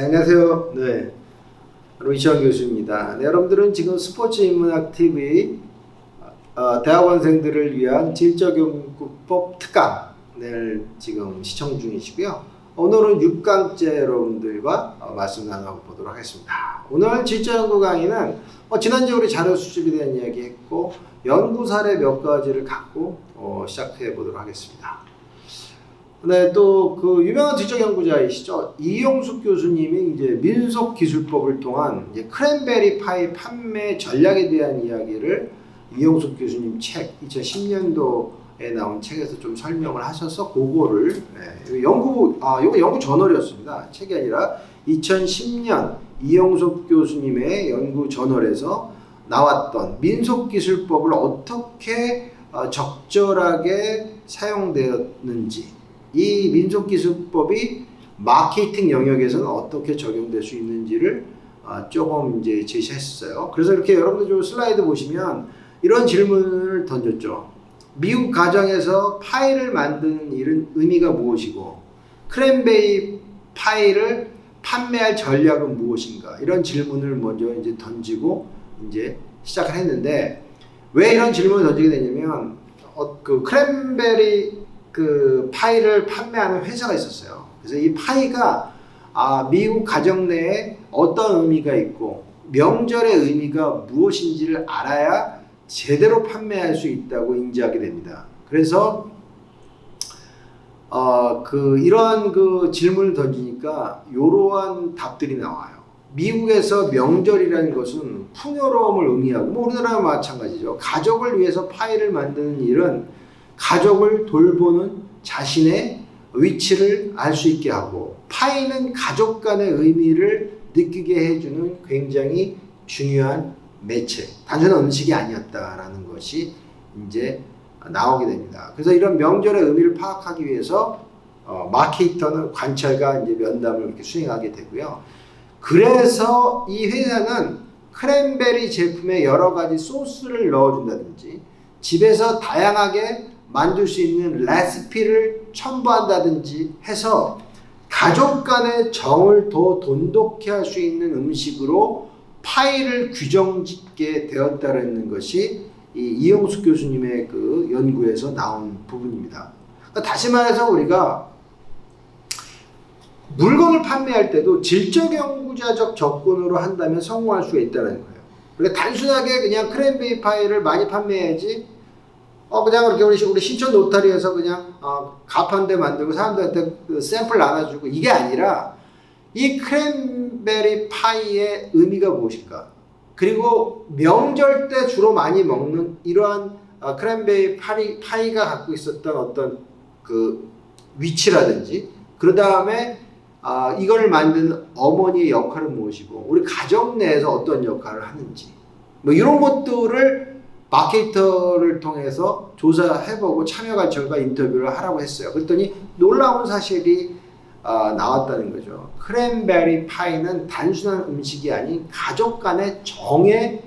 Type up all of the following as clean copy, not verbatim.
네, 안녕하세요. 네, 이시원 교수입니다. 네, 여러분들은 지금 스포츠 인문학 TV 대학원생들을 위한 질적연구법 특강을 지금 시청 중이시고요. 오늘은 6강째 여러분들과 말씀 나눠보도록 하겠습니다. 오늘 질적연구 강의는 지난주에 우리 자료 수집에 대한 이야기 했고 연구 사례 몇 가지를 갖고 시작해 보도록 하겠습니다. 네, 또 그 유명한 질적 연구자이시죠. 이용숙 교수님이 이제 민속 기술법을 통한 이제 크랜베리 파이 판매 전략에 대한 이야기를 이용숙 교수님 책 2010년도에 나온 책에서 좀 설명을 하셔서 그거를 요거 연구 저널이었습니다. 책이 아니라 2010년 이용숙 교수님의 연구 저널에서 나왔던 민속 기술법을 어떻게 적절하게 사용되었는지, 이 민속기술법이 마케팅 영역에서는 어떻게 적용될 수 있는지를 조금 이제 제시했어요. 그래서 이렇게 여러분들 좀 슬라이드 보시면 이런 질문을 던졌죠. 미국 가정에서 파이를 만드는 일은 의미가 무엇이고, 크랜베리 파이를 판매할 전략은 무엇인가? 이런 질문을 먼저 이제 던지고 이제 시작을 했는데, 왜 이런 질문을 던지게 되냐면, 그 크랜베리 파이를 판매하는 회사가 있었어요. 그래서 이 파이가 미국 가정 내에 어떤 의미가 있고 명절의 의미가 무엇인지를 알아야 제대로 판매할 수 있다고 인지하게 됩니다. 그래서 이러한 질문을 던지니까 이러한 답들이 나와요. 미국에서 명절이라는 것은 풍요로움을 의미하고, 우리나라와 마찬가지죠. 가족을 위해서 파이를 만드는 일은 가족을 돌보는 자신의 위치를 알 수 있게 하고, 파이는 가족 간의 의미를 느끼게 해주는 굉장히 중요한 매체, 단순한 음식이 아니었다라는 것이 이제 나오게 됩니다. 그래서 이런 명절의 의미를 파악하기 위해서 마케터는 관찰과 이제 면담을 이렇게 수행하게 되고요. 그래서 이 회사는 크랜베리 제품에 여러 가지 소스를 넣어준다든지, 집에서 다양하게 만들 수 있는 레시피를 첨부한다든지 해서 가족 간의 정을 더 돈독히 할 수 있는 음식으로 파이를 규정짓게 되었다는 것이 이 이용숙 교수님의 그 연구에서 나온 부분입니다. 그러니까 다시 말해서 우리가 물건을 판매할 때도 질적 연구자적 접근으로 한다면 성공할 수가 있다는 거예요. 그러니까 단순하게 그냥 크랜베리 파이를 많이 판매해야지, 그냥 이렇게 우리 신촌 노타리에서 그냥 가판대 만들고 사람들한테 샘플 나눠주고, 이게 아니라 이 크랜베리 파이의 의미가 무엇일까? 그리고 명절 때 주로 많이 먹는 이러한 크랜베리 파이가 갖고 있었던 어떤 그 위치라든지, 그 다음에 이걸 만드는 어머니의 역할은 무엇이고, 우리 가정 내에서 어떤 역할을 하는지, 이런 것들을 마케터를 통해서 조사해보고 참여가 결과 인터뷰를 하라고 했어요. 그랬더니 놀라운 사실이 나왔다는 거죠. 크랜베리 파이는 단순한 음식이 아닌 가족 간의 정의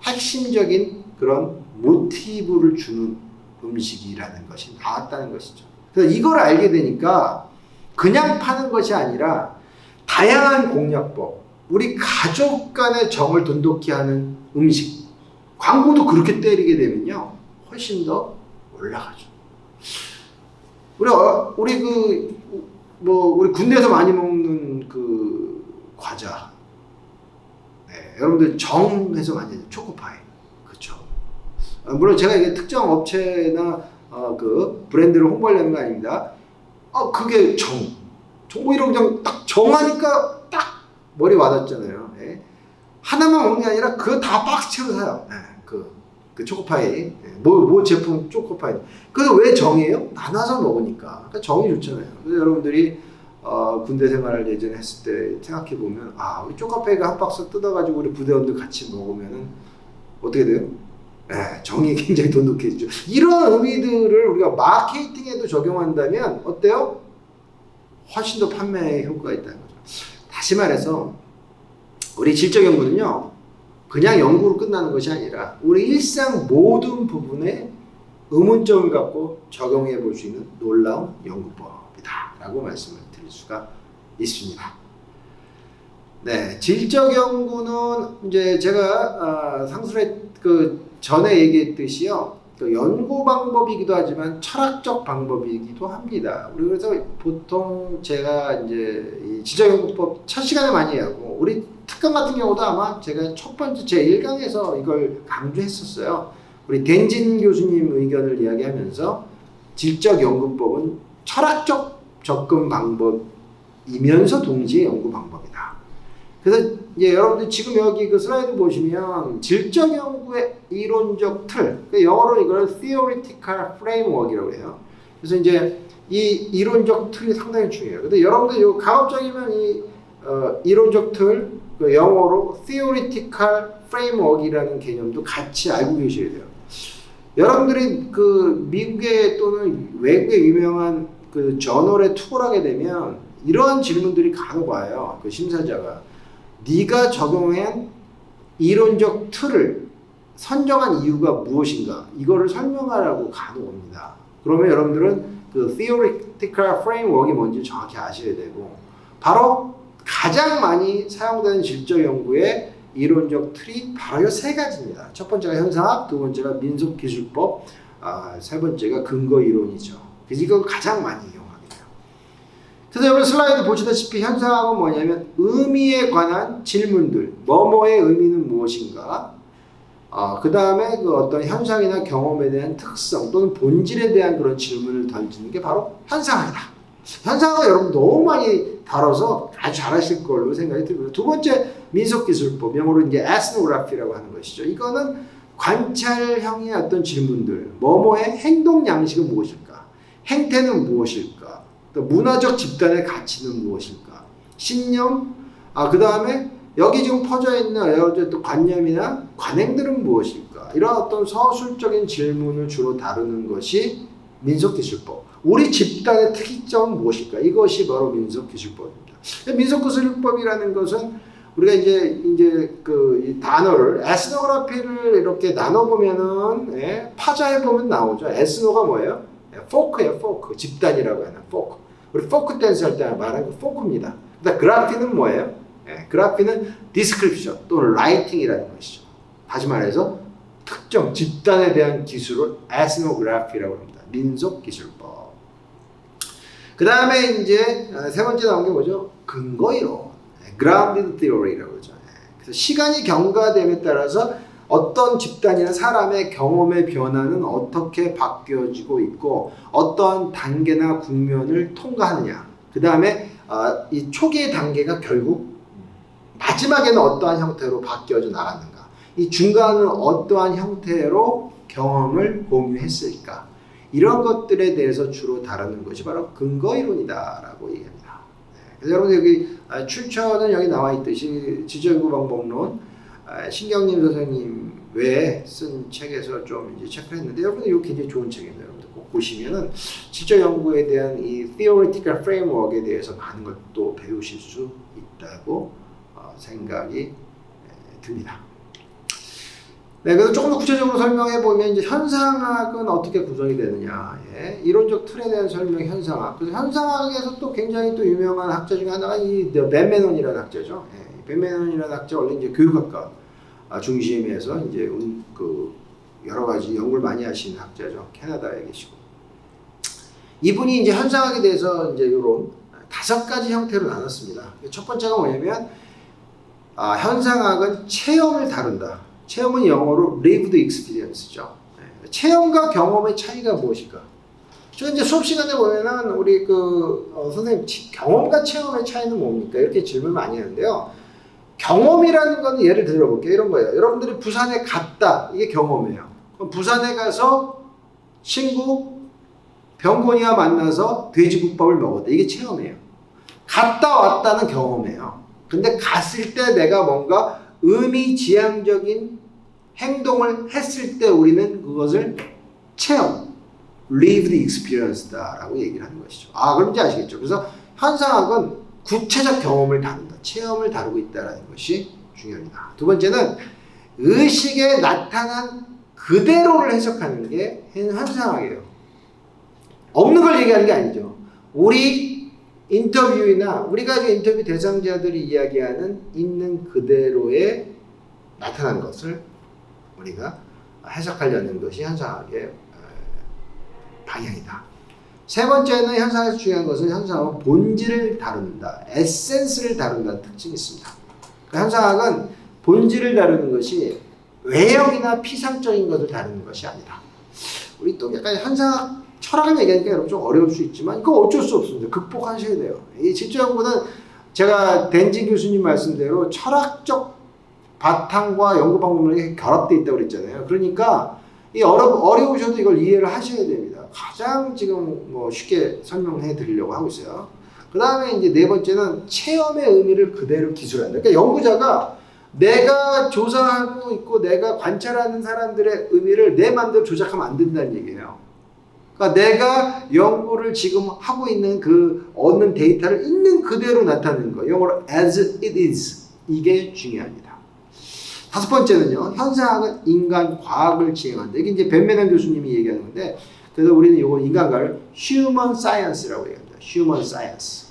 핵심적인 그런 모티브를 주는 음식이라는 것이 나왔다는 것이죠. 그래서 이걸 알게 되니까 그냥 파는 것이 아니라 다양한 공략법, 우리 가족 간의 정을 돈독히 하는 음식, 광고도 그렇게 때리게 되면요, 훨씬 더 올라가죠. 우리 군대에서 많이 먹는 그 과자, 여러분들 정해서 많이 해요. 초코파이, 그렇죠? 물론 제가 이게 특정 업체나 그 브랜드를 홍보하려는 거 아닙니다. 그게 이런 그냥 딱 정하니까 딱 머리 와닿잖아요. 하나만 먹는 게 아니라 그거 다 박스채로 사요. 그 초코파이, 뭐 제품 초코파이. 그래서 왜 정이에요? 나눠서 먹으니까. 그러니까 정이 좋잖아요. 그래서 여러분들이 군대 생활을 예전에 했을 때 생각해 보면, 우리 초코파이가 한 박스 뜯어가지고 우리 부대원들 같이 먹으면은 어떻게 돼요? 정이 굉장히 돈독해지죠. 이런 의미들을 우리가 마케팅에도 적용한다면 어때요? 훨씬 더 판매에 효과가 있다는 거죠. 다시 말해서 우리 질적 연구는요, 그냥 연구로 끝나는 것이 아니라 우리 일상 모든 부분에 의문점을 갖고 적용해 볼 수 있는 놀라운 연구법이다 라고 말씀을 드릴 수가 있습니다. 네, 질적 연구는 이제 제가 상술에 그 전에 얘기했듯이요. 그 연구 방법이기도 하지만 철학적 방법이기도 합니다. 우리 그래서 보통 제가 이제 이 지적연구법 첫 시간에 많이 하고 우리 특강 같은 경우도 아마 제가 첫 번째 제 1강에서 이걸 강조했었어요. 우리 덴진 교수님 의견을 이야기하면서 질적 연구법은 철학적 접근 방법이면서 동시에 연구 방법이다. 그래서 이제 여러분들 지금 여기 그 슬라이드 보시면 질적 연구의 이론적 틀, 영어로 이걸 theoretical framework이라고 해요. 그래서 이제 이 이론적 틀이 상당히 중요해요. 근데 여러분들 요 가급적이면 이 이론적 틀, 그 영어로 theoretical framework이라는 개념도 같이 알고 계셔야 돼요. 여러분들이 그 미국의 또는 외국의 유명한 그 저널에 투고하게 되면 이러한 질문들이 간혹 와요. 그 심사자가 네가 적용한 이론적 틀을 선정한 이유가 무엇인가? 이거를 설명하라고 간혹 옵니다. 그러면 여러분들은 그 theoretical framework이 뭔지 정확히 아셔야 되고 바로 가장 많이 사용되는 질적 연구의 이론적 틀이 바로 이 세 가지입니다. 첫 번째가 현상학, 두 번째가 민속기술법, 세 번째가 근거이론이죠. 그래서 이걸 가장 많이 이용하게 돼요. 그래서 여러분 슬라이드 보시다시피 현상학은 뭐냐면 의미에 관한 질문들, 뭐뭐의 의미는 무엇인가, 그 다음에 그 어떤 현상이나 경험에 대한 특성 또는 본질에 대한 그런 질문을 던지는 게 바로 현상학이다. 현상학은 여러분 너무 많이 다뤄서 아주 잘하실 걸로 생각이 들고요. 두 번째 민속기술법, 영어로 이제 에스노그래피라고 하는 것이죠. 이거는 관찰형의 어떤 질문들, 뭐뭐의 행동 양식은 무엇일까? 행태는 무엇일까? 또 문화적 집단의 가치는 무엇일까? 신념, 그 다음에 여기 지금 퍼져 있는 또 관념이나 관행들은 무엇일까? 이런 어떤 서술적인 질문을 주로 다루는 것이 민속기술법. 우리 집단의 특이점은 무엇일까? 이것이 바로 민속기술법입니다. 민속기술법이라는 것은 우리가 이제 그 이 단어를 에스노그래피를 이렇게 나눠보면은 파자해 보면 나오죠. 에스노가 뭐예요? 포크예요, 포크. 집단이라고 하는 포크. 우리 포크 댄스 할 때 말하는 그 포크입니다. 그다음 그래피는 뭐예요? 그래피는 디스크립션 또는 라이팅이라는 것이죠. 다시 말해서 특정 집단에 대한 기술을 에스노그래피라고 합니다. 민속기술법. 그 다음에 이제 세 번째 나온 게 뭐죠? 근거이론. grounded theory라고 그러죠. 그래서 시간이 경과됨에 따라서 어떤 집단이나 사람의 경험의 변화는 어떻게 바뀌어지고 있고 어떤 단계나 국면을 통과하느냐. 그 다음에 이 초기의 단계가 결국 마지막에는 어떠한 형태로 바뀌어져 나갔는가. 이 중간은 어떠한 형태로 경험을 공유했을까. 이런 것들에 대해서 주로 다루는 것이 바로 근거이론이다라고 얘기합니다. 그래서 여러분 여기 출처는 여기 나와 있듯이 지적연구방법론 신경림 선생님 외에 쓴 책에서 좀 이제 체크를 했는데 여러분 이거 굉장히 좋은 책입니다. 여러분들 꼭 보시면은 지적연구에 대한 이 theoretical framework에 대해서 많은 것도 배우실 수 있다고 생각이 듭니다. 네, 그래서 조금 더 구체적으로 설명해 보면 이제 현상학은 어떻게 구성이 되느냐, 이론적 틀에 대한 설명, 현상학. 그래서 현상학에서 또 굉장히 또 유명한 학자 중에 하나가 이 벤메논이라는 학자죠. 벤메논이라는 학자 원래 이제 교육학과 중심에서 이제 그 여러 가지 연구를 많이 하시는 학자죠. 캐나다에 계시고 이분이 이제 현상학에 대해서 이제 이런 5가지 형태로 나눴습니다. 첫 번째가 뭐냐면 현상학은 체험을 다룬다. 체험은 영어로 lived experience죠. 체험과 경험의 차이가 무엇일까? 저 이제 수업 시간에 보면은 우리 선생님 경험과 체험의 차이는 뭡니까? 이렇게 질문 많이 하는데요. 경험이라는 건 예를 들어볼게요. 이런 거예요. 여러분들이 부산에 갔다. 이게 경험이에요. 그럼 부산에 가서 친구 병곤이와 만나서 돼지국밥을 먹었다. 이게 체험이에요. 갔다 왔다는 경험이에요. 근데 갔을 때 내가 뭔가 의미지향적인 행동을 했을 때 우리는 그것을 체험, lived experience다라고 얘기를 하는 것이죠. 그런지 아시겠죠? 그래서 현상학은 구체적 경험을 다룬다, 체험을 다루고 있다는 것이 중요합니다. 두 번째는 의식에 나타난 그대로를 해석하는 게 현상학이에요. 없는 걸 얘기하는 게 아니죠. 우리 인터뷰나 우리가 지금 인터뷰 대상자들이 이야기하는 있는 그대로의 나타난 것을 우리가 해석하려는 것이 현상학의 방향이다. 세 번째는 현상학에서 중요한 것은 현상학은 본질을 다룬다. 에센스를 다룬다는 특징이 있습니다. 현상학은 본질을 다루는 것이 외형이나 피상적인 것을 다루는 것이 아니다. 우리 또 약간 현상학 철학을 얘기하니까 여러분 좀 어려울 수 있지만 이거 어쩔 수 없습니다. 극복하셔야 돼요. 이 질주연구는 제가 댄지 교수님 말씀대로 철학적 바탕과 연구 방법론이 결합되어 있다고 그랬잖아요. 그러니까 이 어려우셔도 이걸 이해를 하셔야 됩니다. 가장 지금 뭐 쉽게 설명해 드리려고 하고 있어요. 그 다음에 이제 네 번째는 체험의 의미를 그대로 기술한다. 그러니까 연구자가 내가 조사하고 있고 내가 관찰하는 사람들의 의미를 내 마음대로 조작하면 안 된다는 얘기예요. 그러니까 내가 연구를 지금 하고 있는 그 얻는 데이터를 있는 그대로 나타내는 거. 영어로 as it is. 이게 중요합니다. 다섯 번째는요. 현상학은 인간 과학을 지향한다. 이게 이제 벤메넌 교수님이 얘기하는 건데 그래서 우리는 이거 인간과를 human science라고 얘기합니다. human science.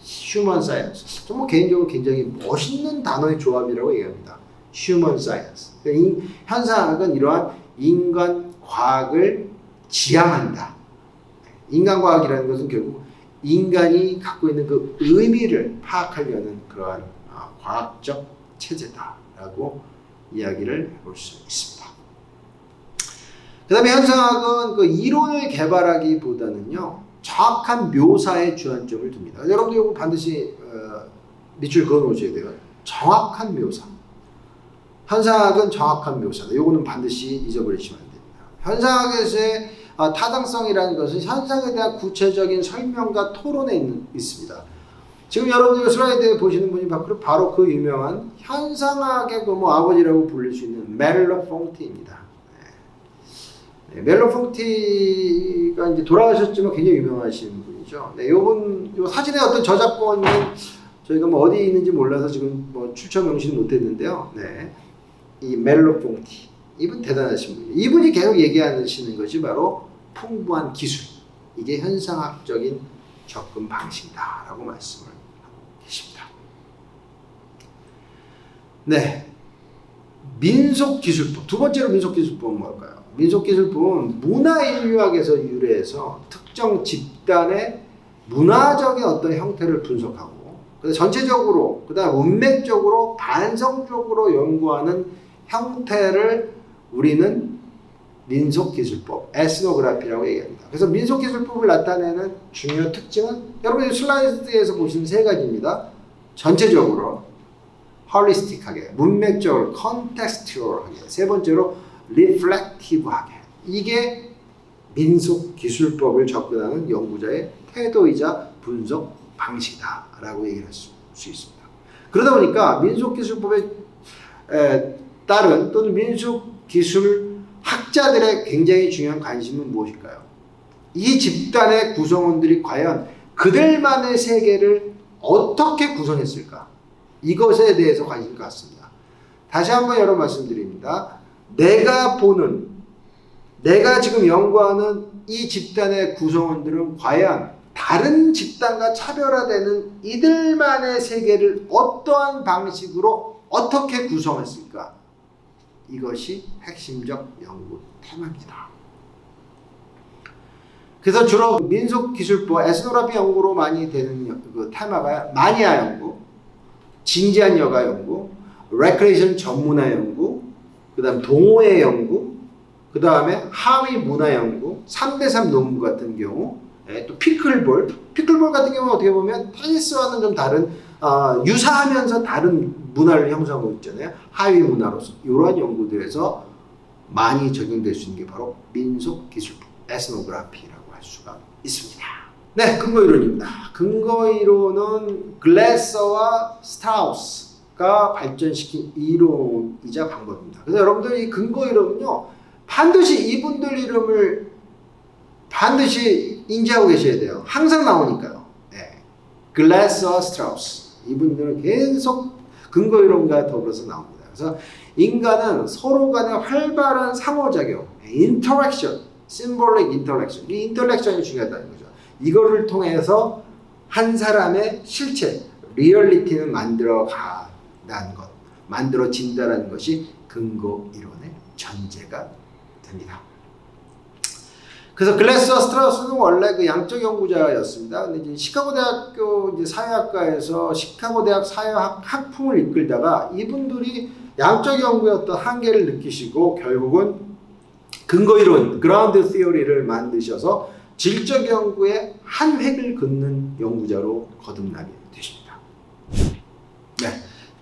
human science. 정말 개인적으로 굉장히 멋있는 단어의 조합이라고 얘기합니다. human science. 그러니까 현상학은 이러한 인간 과학을 지향한다. 인간과학이라는 것은 결국 인간이 갖고 있는 그 의미를 파악하려는 그러한 과학적 체제다라고 이야기를 해볼 수 있습니다. 그 다음에 현상학은 그 이론을 개발하기보다는요, 정확한 묘사에 주안점을 둡니다. 여러분들 이거 반드시 밑줄 그어 놓으셔야 돼요. 정확한 묘사. 현상학은 정확한 묘사다. 이거는 반드시 잊어버리시면 안 됩니다. 현상학에서의 타당성이라는 것은 현상에 대한 구체적인 설명과 토론에 있습니다. 지금 여러분들 슬라이드에 보시는 분이 바로 그 유명한 현상학의 그 뭐 아버지라고 불릴 수 있는 멜로퐁티입니다. 멜로퐁티가 이제 돌아가셨지만 굉장히 유명하신 분이죠. 네, 요분 요 사진의 어떤 저작권은 저희가 뭐 어디에 있는지 몰라서 지금 뭐 출처 명시는 못했는데요. 네, 이 멜로퐁티 이분 대단하신 분이에요. 이분이 계속 얘기하시는 것이 바로 풍부한 기술. 이게 현상학적인 접근 방식이다라고 말씀을 하고 계십니다. 네, 민속기술법. 두 번째로 민속기술법은 뭘까요? 민속기술법은 문화인류학에서 유래해서 특정 집단의 문화적인 어떤 형태를 분석하고 그다음 전체적으로 그다음 문맥적으로 반성적으로 연구하는 형태를 우리는 민속기술법, 에스노그래피라고 얘기합니다. 그래서 민속기술법을 나타내는 중요 특징은 여러분이 슬라이드에서 보시는 세 가지입니다. 전체적으로 홀리스틱하게, 문맥적으로 컨텍스튜얼하게, 세 번째로 리플렉티브하게. 이게 민속기술법을 접근하는 연구자의 태도이자 분석 방식이다라고 얘기를 할 수 있습니다. 그러다 보니까 민속기술법에 따른 또는 민속기술 학자들의 굉장히 중요한 관심은 무엇일까요? 이 집단의 구성원들이 과연 그들만의 세계를 어떻게 구성했을까? 이것에 대해서 관심을 갖습니다. 다시 한번 여러 말씀드립니다. 내가 지금 연구하는 이 집단의 구성원들은 과연 다른 집단과 차별화되는 이들만의 세계를 어떠한 방식으로 어떻게 구성했을까? 이것이 핵심적 연구 테마입니다. 그래서 주로 민속기술법, 에스노그래피 연구로 많이 되는 그 테마가 마니아 연구, 진지한 여가 연구, 레크레이션 전문화 연구, 그 다음 동호회 연구, 그 다음에 하위 문화 연구, 3대3 농구 같은 경우, 또 피클볼 같은 경우는 어떻게 보면 테니스와는 좀 다른, 유사하면서 다른 문화를 형성하고 있잖아요. 하위 문화로서. 이러한 연구들에서 많이 적용될 수 있는 게 바로 민속기술법, 에스노그래피라고 할 수가 있습니다. 네, 근거이론입니다. 근거이론은 글래서와 스트라우스가 발전시킨 이론이자 방법입니다. 그래서 여러분들 이 근거이론은요, 반드시 이분들 이름을 반드시 인지하고 계셔야 돼요. 항상 나오니까요. 네. 글래서와 스트라우스. 이분들은 계속 근거이론과 더불어서 나옵니다. 그래서 인간은 서로 간의 활발한 상호작용, 인터랙션, 심볼릭 인터랙션. 이 인터랙션이 중요하다는 거죠. 이거를 통해서 한 사람의 실체, 리얼리티는 만들어가는 것, 만들어진다는 것이 근거 이론의 전제가 됩니다. 그래서 글래스와 스트라우스는 원래 그 양적 연구자였습니다. 근데 이제 시카고 대학교 이제 사회학과에서 시카고 대학 사회학 학풍을 이끌다가 이분들이 양적 연구의 어떤 한계를 느끼시고 결국은 근거 이론, 그라운드 시어리를 만드셔서 질적 연구의 한 획을 긋는 연구자로 거듭나게 되십니다. 네,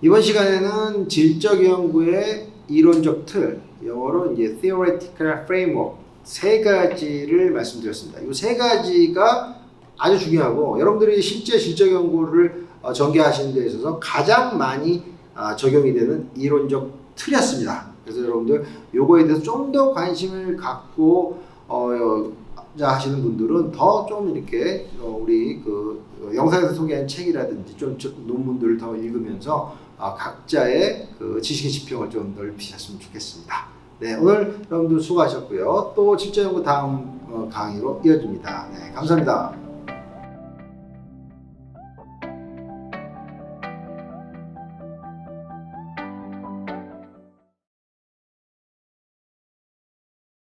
이번 시간에는 질적 연구의 이론적 틀, 영어로 이제 theoretical framework 세 가지를 말씀드렸습니다. 이 세 가지가 아주 중요하고 여러분들이 실제 질적 연구를 전개하시는 데 있어서 가장 많이 적용이 되는 이론적 틀이었습니다. 그래서 여러분들 요거에 대해서 좀 더 관심을 갖고 하시는 분들은 더 좀 이렇게 우리 그 영상에서 소개한 책이라든지 좀 논문들을 더 읽으면서 각자의 그 지식의 지평을 좀 넓히셨으면 좋겠습니다. 네, 오늘 여러분들 수고하셨고요. 또 질적 연구 다음 강의로 이어집니다. 네, 감사합니다.